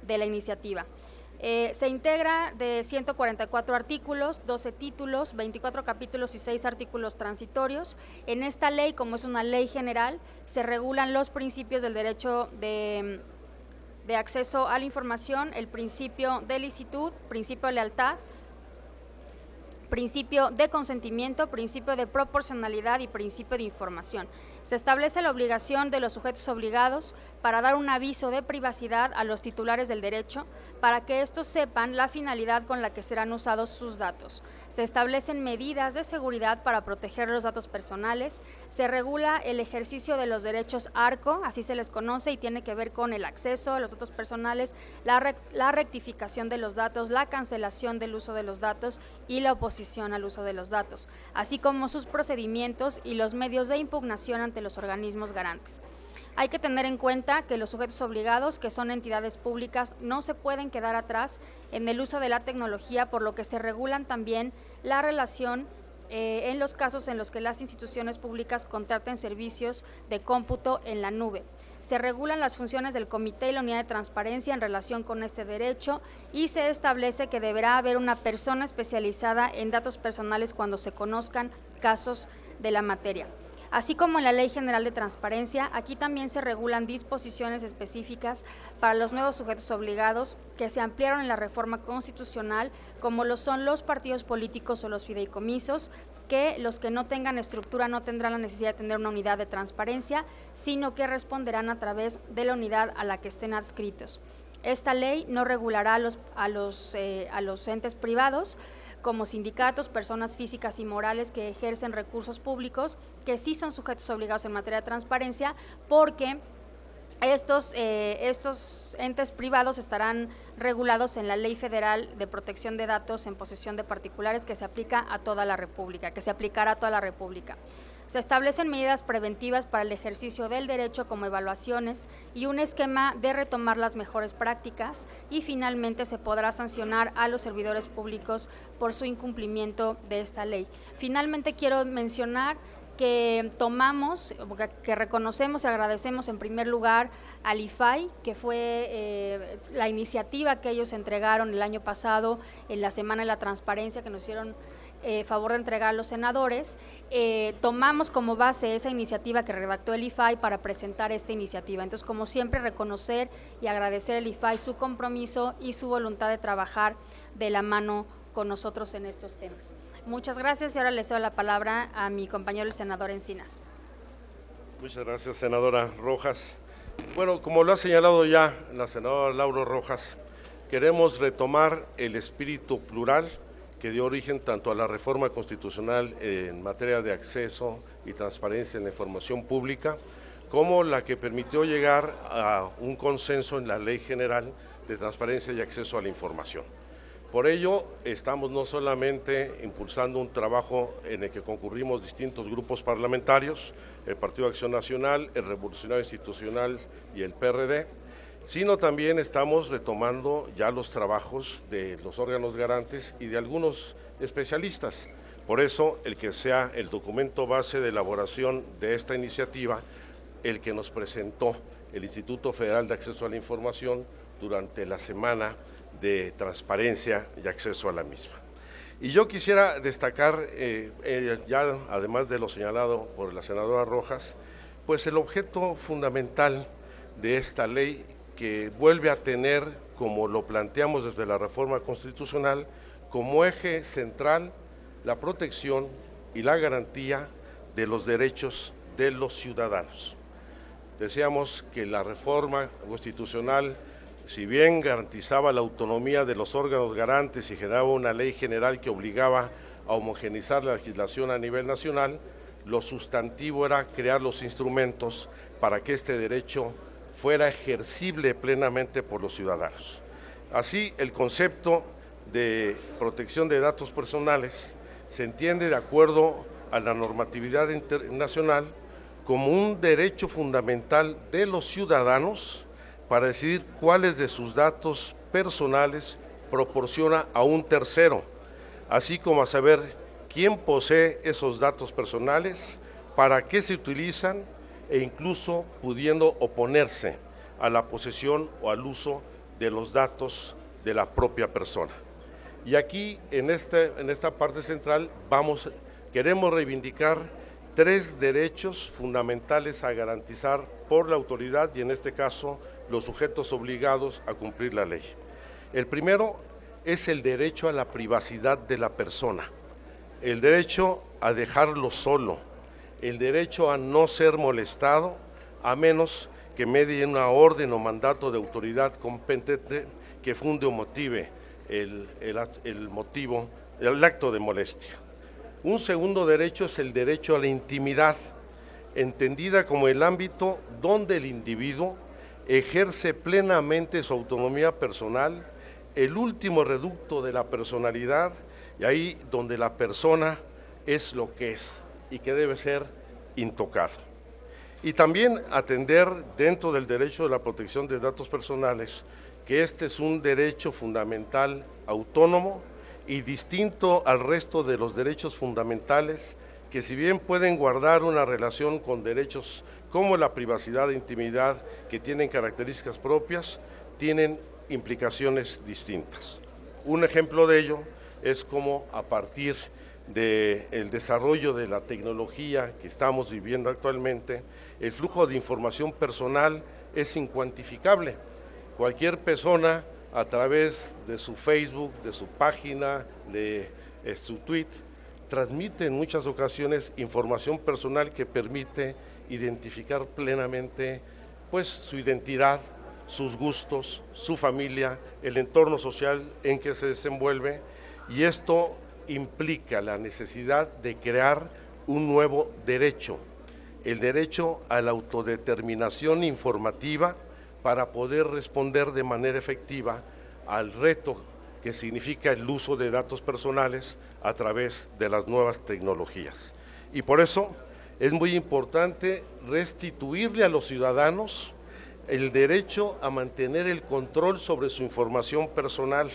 de la iniciativa. Se integra de 144 artículos, 12 títulos, 24 capítulos y 6 artículos transitorios. En esta ley, como es una ley general, se regulan los principios del derecho de acceso a la información, el principio de licitud, principio de lealtad, principio de consentimiento, principio de proporcionalidad y principio de información. Se establece la obligación de los sujetos obligados para dar un aviso de privacidad a los titulares del derecho para que estos sepan la finalidad con la que serán usados sus datos. Se establecen medidas de seguridad para proteger los datos personales, se regula el ejercicio de los derechos ARCO, así se les conoce, y tiene que ver con el acceso a los datos personales, la rectificación de los datos, la cancelación del uso de los datos y la oposición al uso de los datos, así como sus procedimientos y los medios de impugnación ante los organismos garantes. Hay que tener en cuenta que los sujetos obligados, que son entidades públicas, no se pueden quedar atrás en el uso de la tecnología, por lo que se regulan también la relación en los casos en los que las instituciones públicas contraten servicios de cómputo en la nube. Se regulan las funciones del comité y la unidad de transparencia en relación con este derecho y se establece que deberá haber una persona especializada en datos personales cuando se conozcan casos de la materia. Así como en la Ley General de Transparencia, aquí también se regulan disposiciones específicas para los nuevos sujetos obligados que se ampliaron en la reforma constitucional, como lo son los partidos políticos o los fideicomisos, que los que no tengan estructura no tendrán la necesidad de tener una unidad de transparencia, sino que responderán a través de la unidad a la que estén adscritos. Esta ley no regulará a los entes privados, como sindicatos, personas físicas y morales que ejercen recursos públicos, que sí son sujetos obligados en materia de transparencia, porque estos entes privados estarán regulados en la Ley Federal de Protección de Datos en posesión de particulares, que se aplica a toda la República, que se aplicará a toda la República. Se establecen medidas preventivas para el ejercicio del derecho como evaluaciones y un esquema de retomar las mejores prácticas, y finalmente se podrá sancionar a los servidores públicos por su incumplimiento de esta ley. Finalmente quiero mencionar que que reconocemos y agradecemos en primer lugar al IFAI, que fue la iniciativa que ellos entregaron el año pasado en la Semana de la Transparencia, que nos hicieron favor de entregar a los senadores. Tomamos como base esa iniciativa que redactó el IFAI para presentar esta iniciativa. Entonces, como siempre, reconocer y agradecer al IFAI su compromiso y su voluntad de trabajar de la mano con nosotros en estos temas. Muchas gracias y ahora le cedo la palabra a mi compañero el senador Encinas. Muchas gracias, senadora Rojas. Bueno, como lo ha señalado ya la senadora Laura Rojas, queremos retomar el espíritu plural que dio origen tanto a la reforma constitucional en materia de acceso y transparencia en la información pública, como la que permitió llegar a un consenso en la Ley General de Transparencia y Acceso a la Información. Por ello, estamos no solamente impulsando un trabajo en el que concurrimos distintos grupos parlamentarios, el Partido Acción Nacional, el Revolucionario Institucional y el PRD, sino también estamos retomando ya los trabajos de los órganos garantes y de algunos especialistas. Por eso, el que sea el documento base de elaboración de esta iniciativa, el que nos presentó el Instituto Federal de Acceso a la Información durante la Semana de Transparencia y Acceso a la misma. Y yo quisiera destacar, ya además de lo señalado por la senadora Rojas, pues el objeto fundamental de esta ley, que vuelve a tener, como lo planteamos desde la reforma constitucional, como eje central la protección y la garantía de los derechos de los ciudadanos. Decíamos que la reforma constitucional, si bien garantizaba la autonomía de los órganos garantes y generaba una ley general que obligaba a homogeneizar la legislación a nivel nacional, lo sustantivo era crear los instrumentos para que este derecho fuera ejercible plenamente por los ciudadanos. Así, el concepto de protección de datos personales se entiende, de acuerdo a la normatividad internacional, como un derecho fundamental de los ciudadanos para decidir cuáles de sus datos personales proporciona a un tercero, así como a saber quién posee esos datos personales, para qué se utilizan e incluso pudiendo oponerse a la posesión o al uso de los datos de la propia persona. Y aquí, en esta parte central, queremos reivindicar 3 derechos fundamentales a garantizar por la autoridad y, en este caso, los sujetos obligados a cumplir la ley. El primero es el derecho a la privacidad de la persona, el derecho a dejarlo solo, el derecho a no ser molestado, a menos que medie una orden o mandato de autoridad competente que funde o motive el acto de molestia. Un segundo derecho es el derecho a la intimidad, entendida como el ámbito donde el individuo ejerce plenamente su autonomía personal, el último reducto de la personalidad, y ahí donde la persona es lo que es y que debe ser intocado. Y también atender dentro del derecho de la protección de datos personales que este es un derecho fundamental autónomo y distinto al resto de los derechos fundamentales que, si bien pueden guardar una relación con derechos como la privacidad e intimidad, que tienen características propias, tienen implicaciones distintas. Un ejemplo de ello es como, a partir del desarrollo de la tecnología que estamos viviendo actualmente, el flujo de información personal es incuantificable. Cualquier persona, a través de su Facebook, de su página, de su tweet, transmite en muchas ocasiones información personal que permite identificar plenamente pues, su identidad, sus gustos, su familia, el entorno social en que se desenvuelve, y esto implica la necesidad de crear un nuevo derecho, el derecho a la autodeterminación informativa, para poder responder de manera efectiva al reto que significa el uso de datos personales a través de las nuevas tecnologías. Y por eso es muy importante restituirle a los ciudadanos el derecho a mantener el control sobre su información personal,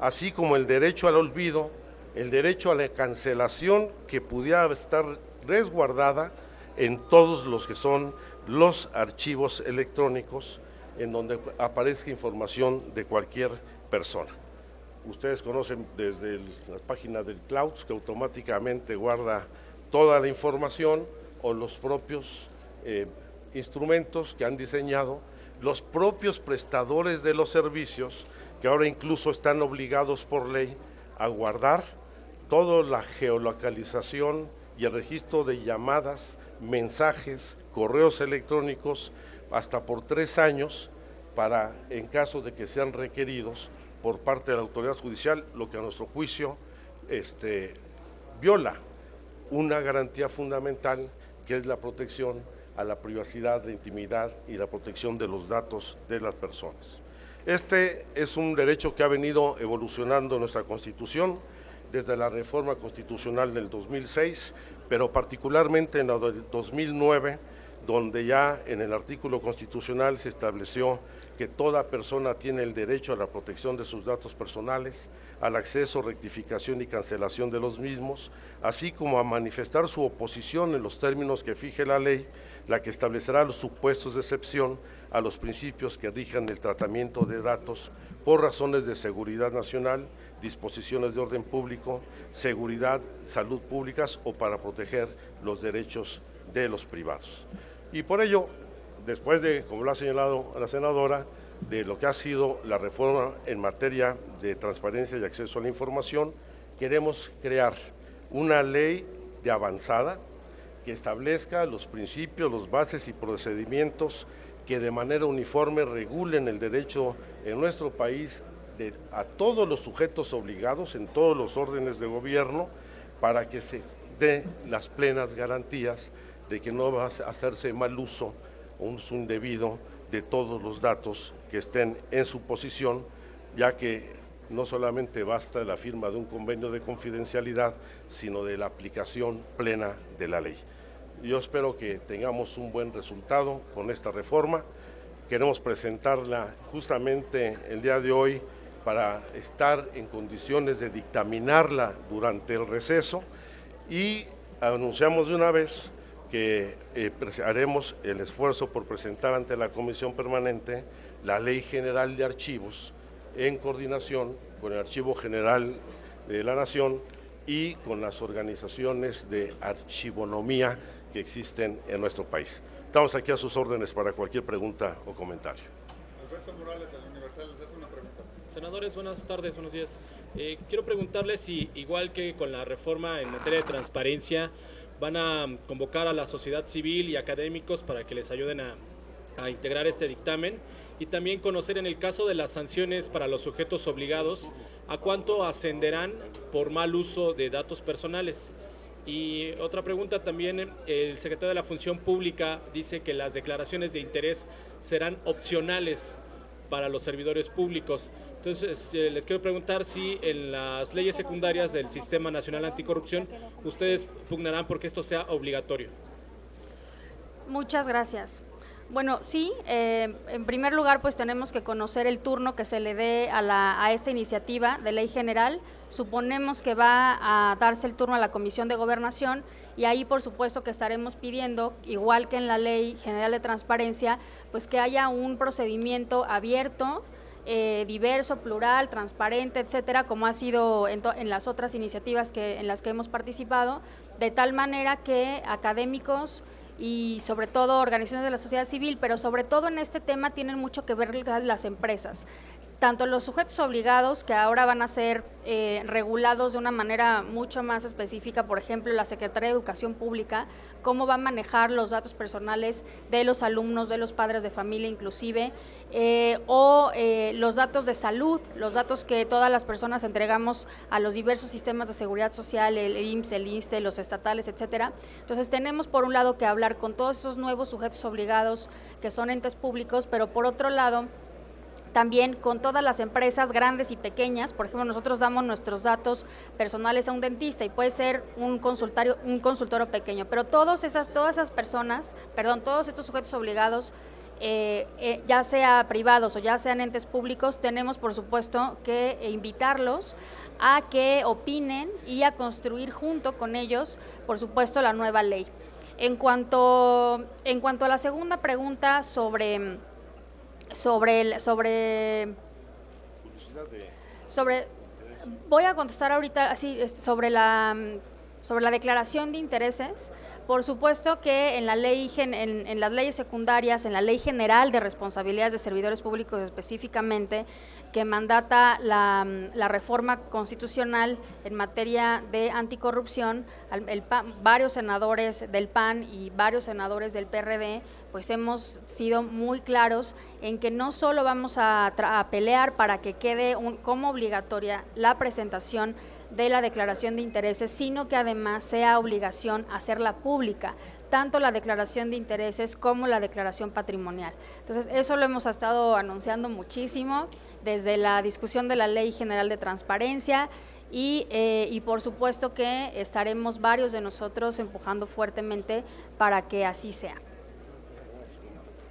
así como el derecho al olvido, el derecho a la cancelación que pudiera estar resguardada en todos los que son los archivos electrónicos en donde aparezca información de cualquier persona. Ustedes conocen desde la página del cloud, que automáticamente guarda toda la información, o los propios instrumentos que han diseñado los propios prestadores de los servicios, que ahora incluso están obligados por ley a guardar toda la geolocalización y el registro de llamadas, mensajes, correos electrónicos, hasta por 3 años, para, en caso de que sean requeridos por parte de la autoridad judicial, lo que a nuestro juicio viola una garantía fundamental, que es la protección a la privacidad, la intimidad y la protección de los datos de las personas. Este es un derecho que ha venido evolucionando en nuestra Constitución desde la reforma constitucional del 2006, pero particularmente en la del 2009, donde ya en el artículo constitucional se estableció que toda persona tiene el derecho a la protección de sus datos personales, al acceso, rectificación y cancelación de los mismos, así como a manifestar su oposición en los términos que fije la ley, la que establecerá los supuestos de excepción a los principios que rijan el tratamiento de datos por razones de seguridad nacional, disposiciones de orden público, seguridad, salud públicas o para proteger los derechos de los privados. Y por ello, después de, como lo ha señalado la senadora, de lo que ha sido la reforma en materia de transparencia y acceso a la información, queremos crear una ley de avanzada que establezca los principios, las bases y procedimientos que de manera uniforme regulen el derecho en nuestro país a todos los sujetos obligados en todos los órdenes de gobierno, para que se dé las plenas garantías de que no va a hacerse mal uso o un uso indebido de todos los datos que estén en su posesión, ya que no solamente basta la firma de un convenio de confidencialidad, sino de la aplicación plena de la ley. Yo espero que tengamos un buen resultado con esta reforma. Queremos presentarla justamente el día de hoy para estar en condiciones de dictaminarla durante el receso, y anunciamos de una vez que haremos el esfuerzo por presentar ante la Comisión Permanente la Ley General de Archivos en coordinación con el Archivo General de la Nación y con las organizaciones de archivonomía que existen en nuestro país. Estamos aquí a sus órdenes para cualquier pregunta o comentario. Alberto Morales, de la Universal, les hace una pregunta. Senadores, buenas tardes, buenos días. Quiero preguntarles si, igual que con la reforma en materia de transparencia, van a convocar a la sociedad civil y académicos para que les ayuden a integrar este dictamen, y también conocer, en el caso de las sanciones para los sujetos obligados, a cuánto ascenderán por mal uso de datos personales. Y otra pregunta también, el secretario de la Función Pública dice que las declaraciones de interés serán opcionales para los servidores públicos. Entonces, les quiero preguntar si en las leyes secundarias del Sistema Nacional Anticorrupción ustedes pugnarán porque esto sea obligatorio. Muchas gracias. Bueno, sí, en primer lugar, pues tenemos que conocer el turno que se le dé a esta iniciativa de ley general. Suponemos que va a darse el turno a la Comisión de Gobernación y ahí, por supuesto, que estaremos pidiendo, igual que en la Ley General de Transparencia, pues que haya un procedimiento abierto, diverso, plural, transparente, etcétera, como ha sido en las otras iniciativas en las que hemos participado, de tal manera que académicos y sobre todo organizaciones de la sociedad civil, pero sobre todo en este tema tienen mucho que ver las empresas. Tanto los sujetos obligados, que ahora van a ser regulados de una manera mucho más específica, por ejemplo, la Secretaría de Educación Pública, cómo va a manejar los datos personales de los alumnos, de los padres de familia inclusive, los datos de salud, los datos que todas las personas entregamos a los diversos sistemas de seguridad social, el IMSS, el ISSSTE, los estatales, etcétera. Entonces tenemos por un lado que hablar con todos esos nuevos sujetos obligados que son entes públicos, pero por otro lado también con todas las empresas grandes y pequeñas. Por ejemplo, nosotros damos nuestros datos personales a un dentista y puede ser un consultorio pequeño, pero todas esas personas, todos estos sujetos obligados, ya sea privados o ya sean entes públicos, tenemos por supuesto que invitarlos a que opinen y a construir junto con ellos, por supuesto, la nueva ley. En cuanto a la segunda pregunta voy a contestar ahorita así sobre la declaración de intereses. Por supuesto que en las leyes secundarias, en la Ley General de Responsabilidades de Servidores Públicos específicamente, que mandata la reforma constitucional en materia de anticorrupción, varios senadores del PAN y varios senadores del PRD, pues hemos sido muy claros en que no solo vamos a pelear para que quede como obligatoria la presentación de la declaración de intereses, sino que además sea obligación hacerla pública, tanto la declaración de intereses como la declaración patrimonial. Entonces, eso lo hemos estado anunciando muchísimo desde la discusión de la Ley General de Transparencia y por supuesto que estaremos varios de nosotros empujando fuertemente para que así sea.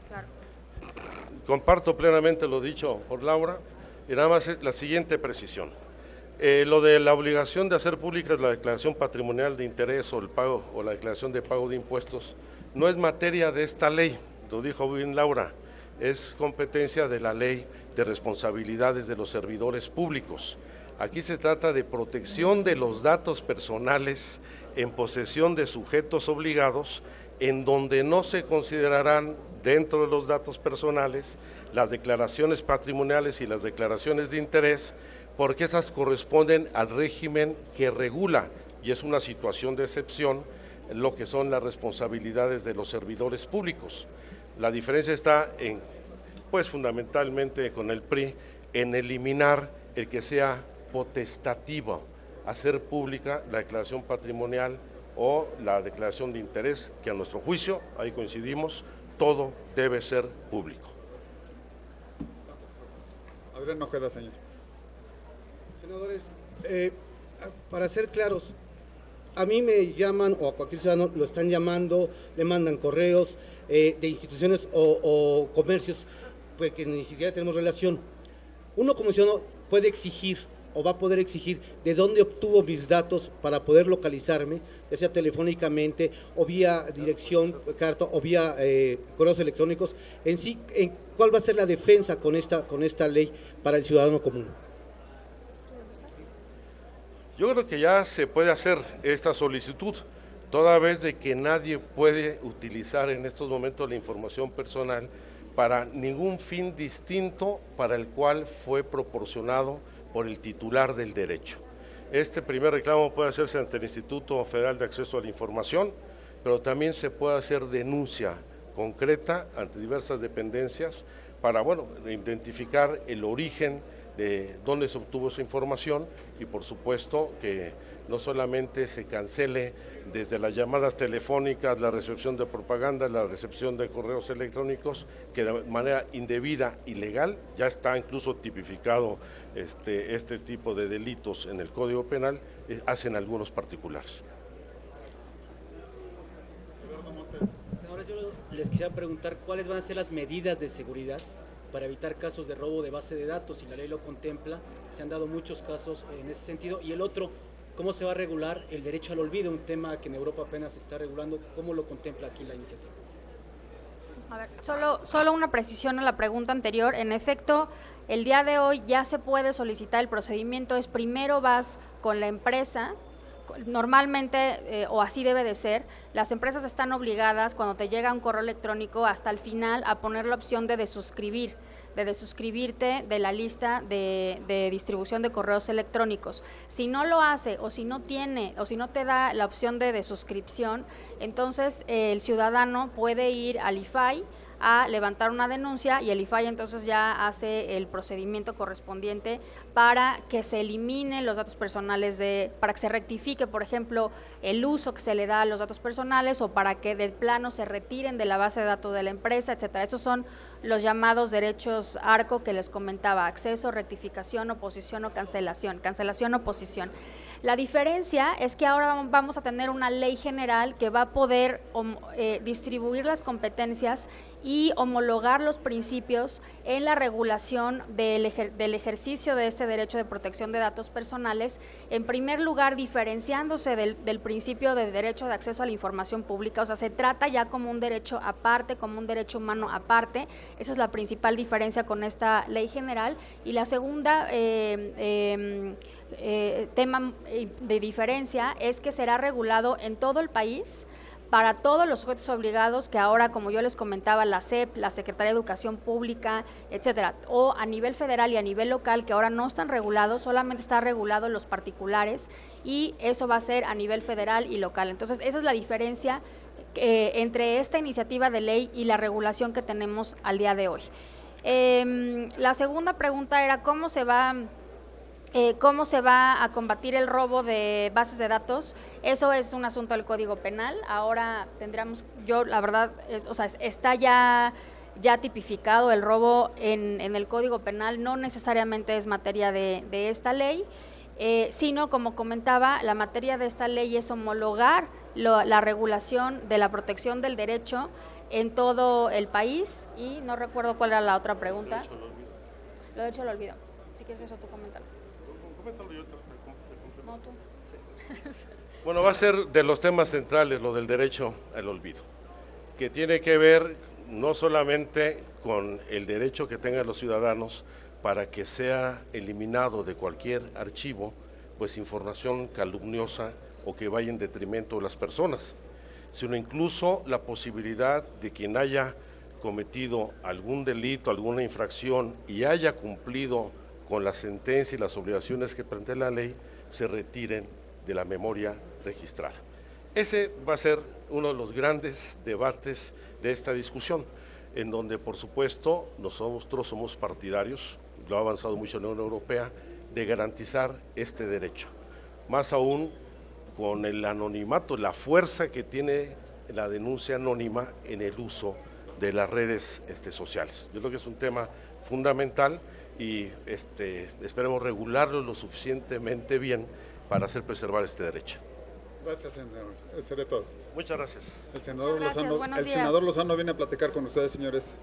Claro. Comparto plenamente lo dicho por Laura y nada más es la siguiente precisión. Lo de la obligación de hacer públicas la declaración patrimonial de interés o el pago o la declaración de pago de impuestos no es materia de esta ley, lo dijo bien Laura, es competencia de la Ley de Responsabilidades de los Servidores Públicos. Aquí se trata de protección de los datos personales en posesión de sujetos obligados, en donde no se considerarán dentro de los datos personales las declaraciones patrimoniales y las declaraciones de interés, porque esas corresponden al régimen que regula, y es una situación de excepción, lo que son las responsabilidades de los servidores públicos. La diferencia está en, pues fundamentalmente con el PRI, en eliminar el que sea potestativo, hacer pública la declaración patrimonial o la declaración de interés, que a nuestro juicio, ahí coincidimos, todo debe ser público. Adrián Ojeda, señor. Senadores, para ser claros, a mí me llaman, o a cualquier ciudadano lo están llamando, le mandan correos de instituciones o comercios pues, que ni siquiera tenemos relación. Uno como ciudadano puede exigir o va a poder exigir de dónde obtuvo mis datos para poder localizarme, ya sea telefónicamente o vía dirección, carta o vía correos electrónicos. En sí, ¿cuál va a ser la defensa con esta ley para el ciudadano común? Yo creo que ya se puede hacer esta solicitud, toda vez de que nadie puede utilizar en estos momentos la información personal para ningún fin distinto para el cual fue proporcionado por el titular del derecho. Este primer reclamo puede hacerse ante el Instituto Federal de Acceso a la Información, pero también se puede hacer denuncia concreta ante diversas dependencias para, identificar el origen de dónde se obtuvo esa información y, por supuesto, que no solamente se cancele desde las llamadas telefónicas, la recepción de propaganda, la recepción de correos electrónicos, que de manera indebida, ilegal, ya está incluso tipificado este tipo de delitos en el Código Penal, hacen algunos particulares. Senadores, yo les quisiera preguntar cuáles van a ser las medidas de seguridad para evitar casos de robo de base de datos, si la ley lo contempla. Se han dado muchos casos en ese sentido. Y el otro, ¿cómo se va a regular el derecho al olvido? Un tema que en Europa apenas se está regulando. ¿Cómo lo contempla aquí la iniciativa? A ver, solo una precisión a la pregunta anterior. En efecto, el día de hoy ya se puede solicitar, el procedimiento es primero vas con la empresa. Normalmente, o así debe de ser, las empresas están obligadas cuando te llega un correo electrónico hasta el final a poner la opción de desuscribirte de la lista de distribución de correos electrónicos. Si no lo hace o si no te da la opción de desuscripción, entonces el ciudadano puede ir al IFAI a levantar una denuncia y el IFAI entonces ya hace el procedimiento correspondiente para que se elimine los datos personales, para que se rectifique, por ejemplo, el uso que se le da a los datos personales o para que del plano se retiren de la base de datos de la empresa, etcétera. Estos son los llamados derechos ARCO que les comentaba: acceso, rectificación, oposición o cancelación, oposición. La diferencia es que ahora vamos a tener una ley general que va a poder distribuir las competencias y homologar los principios en la regulación del ejercicio de este derecho de protección de datos personales, en primer lugar diferenciándose del principio de derecho de acceso a la información pública. O sea, se trata ya como un derecho aparte, como un derecho humano aparte. Esa es la principal diferencia con esta ley general. Y la segunda tema de diferencia es que será regulado en todo el país para todos los sujetos obligados que ahora, como yo les comentaba, la SEP, la Secretaría de Educación Pública, etcétera, o a nivel federal y a nivel local, que ahora no están regulados, solamente está regulado los particulares, y eso va a ser a nivel federal y local. Entonces, esa es la diferencia entre esta iniciativa de ley y la regulación que tenemos al día de hoy. La segunda pregunta era ¿cómo se va a combatir el robo de bases de datos? Eso es un asunto del Código Penal. Ahora tendríamos, la verdad, está ya tipificado el robo en el Código Penal, no necesariamente es materia de esta ley, sino, como comentaba, la materia de esta ley es homologar la regulación de la protección del derecho en todo el país, y no recuerdo cuál era la otra pregunta. Lo de hecho lo olvido. Si quieres eso tú coméntalo. No, tú. Bueno, va a ser de los temas centrales lo del derecho al olvido, que tiene que ver no solamente con el derecho que tengan los ciudadanos para que sea eliminado de cualquier archivo, pues información calumniosa o que vaya en detrimento de las personas, sino incluso la posibilidad de quien haya cometido algún delito, alguna infracción y haya cumplido con la sentencia y las obligaciones que plantea la ley, se retiren de la memoria registrada. Ese va a ser uno de los grandes debates de esta discusión, en donde, por supuesto, nosotros somos partidarios, lo ha avanzado mucho la Unión Europea, de garantizar este derecho. Más aún con el anonimato, la fuerza que tiene la denuncia anónima en el uso de las redes sociales. Yo creo que es un tema fundamental y esperemos regularlo lo suficientemente bien para hacer preservar este derecho. Gracias, senador. Eso sería todo. Muchas gracias. El senador Muchas gracias. Lozano viene a platicar con ustedes, señores.